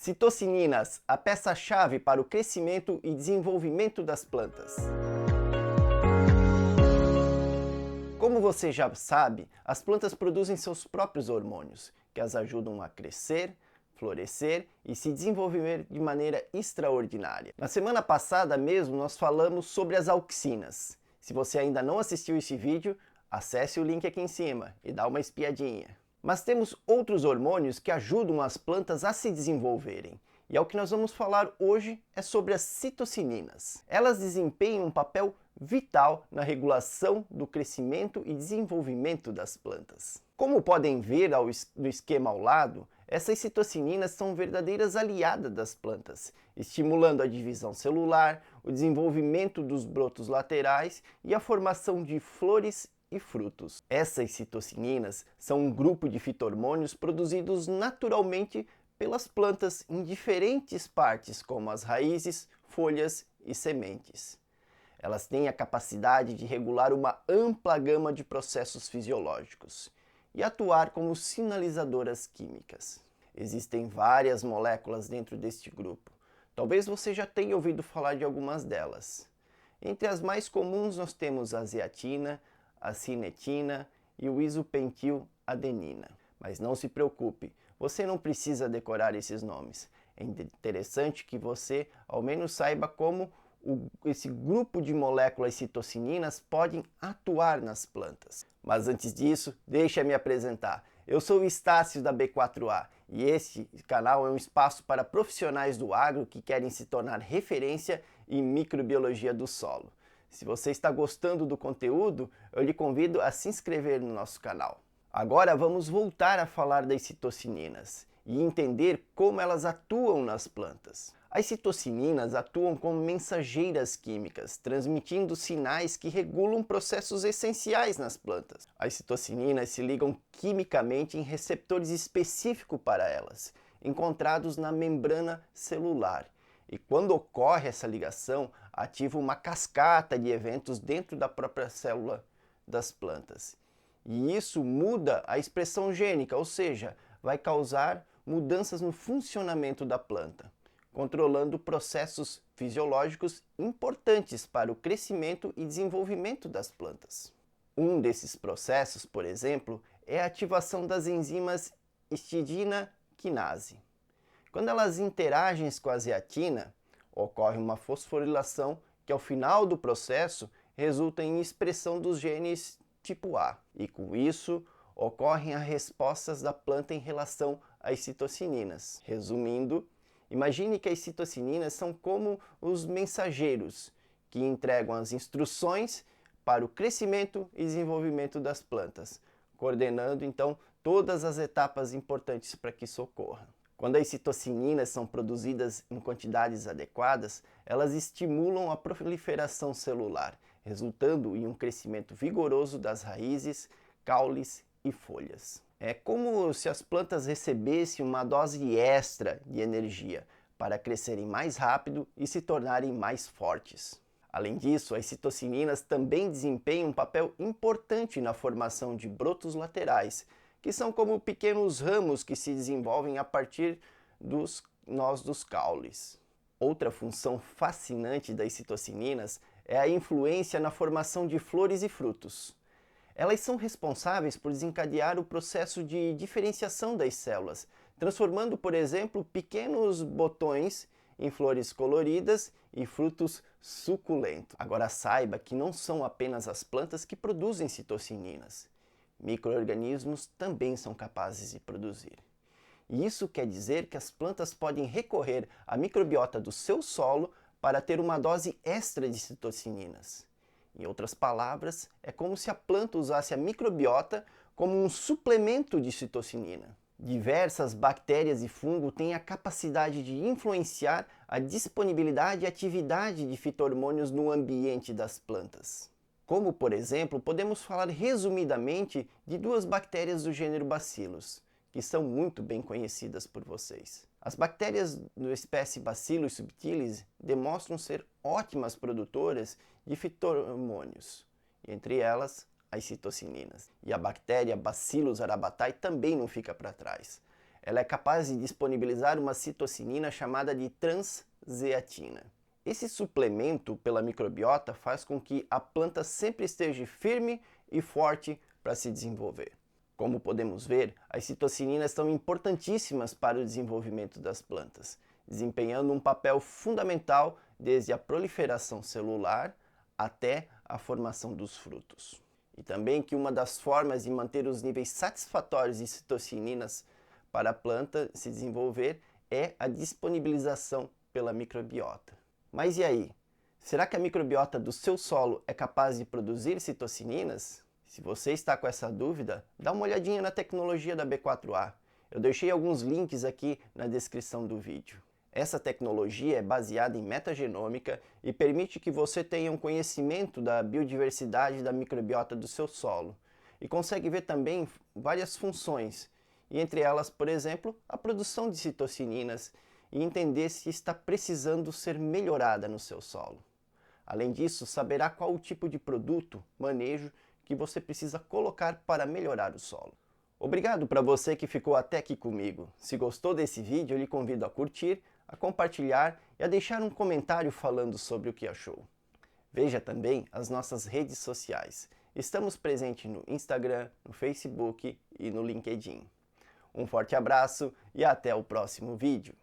Citocininas, a peça-chave para o crescimento e desenvolvimento das plantas. Como você já sabe, as plantas produzem seus próprios hormônios, que as ajudam a crescer, florescer e se desenvolver de maneira extraordinária. Na semana passada mesmo nós falamos sobre as auxinas. Se você ainda não assistiu esse vídeo, acesse o link aqui em cima e dá uma espiadinha. Mas temos outros hormônios que ajudam as plantas a se desenvolverem. E é o que nós vamos falar hoje é sobre as citocininas. Elas desempenham um papel vital na regulação do crescimento e desenvolvimento das plantas. Como podem ver no esquema ao lado, essas citocininas são verdadeiras aliadas das plantas, estimulando a divisão celular, o desenvolvimento dos brotos laterais e a formação de flores e frutos. Essas citocininas são um grupo de fito-hormônios produzidos naturalmente pelas plantas em diferentes partes, como as raízes, folhas e sementes. Elas têm a capacidade de regular uma ampla gama de processos fisiológicos e atuar como sinalizadoras químicas. Existem várias moléculas dentro deste grupo. Talvez você já tenha ouvido falar de algumas delas. Entre as mais comuns nós temos a zeatina, a cinetina e o isopentiladenina. Mas não se preocupe, você não precisa decorar esses nomes. É interessante que você ao menos saiba como esse grupo de moléculas citocininas podem atuar nas plantas. Mas antes disso, deixa eu me apresentar. Eu sou o Estácio da B4A e este canal é um espaço para profissionais do agro que querem se tornar referência em microbiologia do solo. Se você está gostando do conteúdo, eu lhe convido a se inscrever no nosso canal. Agora vamos voltar a falar das citocininas e entender como elas atuam nas plantas. As citocininas atuam como mensageiras químicas, transmitindo sinais que regulam processos essenciais nas plantas. As citocininas se ligam quimicamente em receptores específicos para elas, encontrados na membrana celular. E quando ocorre essa ligação, ativa uma cascata de eventos dentro da própria célula das plantas. E isso muda a expressão gênica, ou seja, vai causar mudanças no funcionamento da planta, controlando processos fisiológicos importantes para o crescimento e desenvolvimento das plantas. Um desses processos, por exemplo, é a ativação das enzimas histidina quinase. Quando elas interagem com a zeatina, ocorre uma fosforilação que ao final do processo resulta em expressão dos genes tipo A. E com isso, ocorrem as respostas da planta em relação às citocininas. Resumindo, imagine que as citocininas são como os mensageiros que entregam as instruções para o crescimento e desenvolvimento das plantas, coordenando então todas as etapas importantes para que isso ocorra. Quando as citocininas são produzidas em quantidades adequadas, elas estimulam a proliferação celular, resultando em um crescimento vigoroso das raízes, caules e folhas. É como se as plantas recebessem uma dose extra de energia para crescerem mais rápido e se tornarem mais fortes. Além disso, as citocininas também desempenham um papel importante na formação de brotos laterais, que são como pequenos ramos que se desenvolvem a partir dos nós dos caules. Outra função fascinante das citocininas é a influência na formação de flores e frutos. Elas são responsáveis por desencadear o processo de diferenciação das células, transformando, por exemplo, pequenos botões em flores coloridas e frutos suculentos. Agora saiba que não são apenas as plantas que produzem citocininas. Micro-organismos também são capazes de produzir. E isso quer dizer que as plantas podem recorrer à microbiota do seu solo para ter uma dose extra de citocininas. Em outras palavras, é como se a planta usasse a microbiota como um suplemento de citocinina. Diversas bactérias e fungos têm a capacidade de influenciar a disponibilidade e atividade de fito-hormônios no ambiente das plantas. Como, por exemplo, podemos falar resumidamente de duas bactérias do gênero Bacillus, que são muito bem conhecidas por vocês. As bactérias da espécie Bacillus subtilis demonstram ser ótimas produtoras de fito-hormônios, entre elas as citocininas. E a bactéria Bacillus arabatae também não fica para trás. ela é capaz de disponibilizar uma citocinina chamada de transzeatina. Esse suplemento pela microbiota faz com que a planta sempre esteja firme e forte para se desenvolver. Como podemos ver, as citocininas são importantíssimas para o desenvolvimento das plantas, desempenhando um papel fundamental desde a proliferação celular até a formação dos frutos. E também que uma das formas de manter os níveis satisfatórios de citocininas para a planta se desenvolver é a disponibilização pela microbiota. Mas e aí? Será que a microbiota do seu solo é capaz de produzir citocininas? Se você está com essa dúvida, dá uma olhadinha na tecnologia da B4A. Eu deixei alguns links aqui na descrição do vídeo. Essa tecnologia é baseada em metagenômica e permite que você tenha um conhecimento da biodiversidade da microbiota do seu solo e consegue ver também várias funções, e entre elas, por exemplo, a produção de citocininas e entender se está precisando ser melhorada no seu solo. Além disso, saberá qual o tipo de produto, manejo, que você precisa colocar para melhorar o solo. Obrigado para você que ficou até aqui comigo. Se gostou desse vídeo, eu lhe convido a curtir, a compartilhar e a deixar um comentário falando sobre o que achou. Veja também as nossas redes sociais. Estamos presentes no Instagram, no Facebook e no LinkedIn. Um forte abraço e até o próximo vídeo.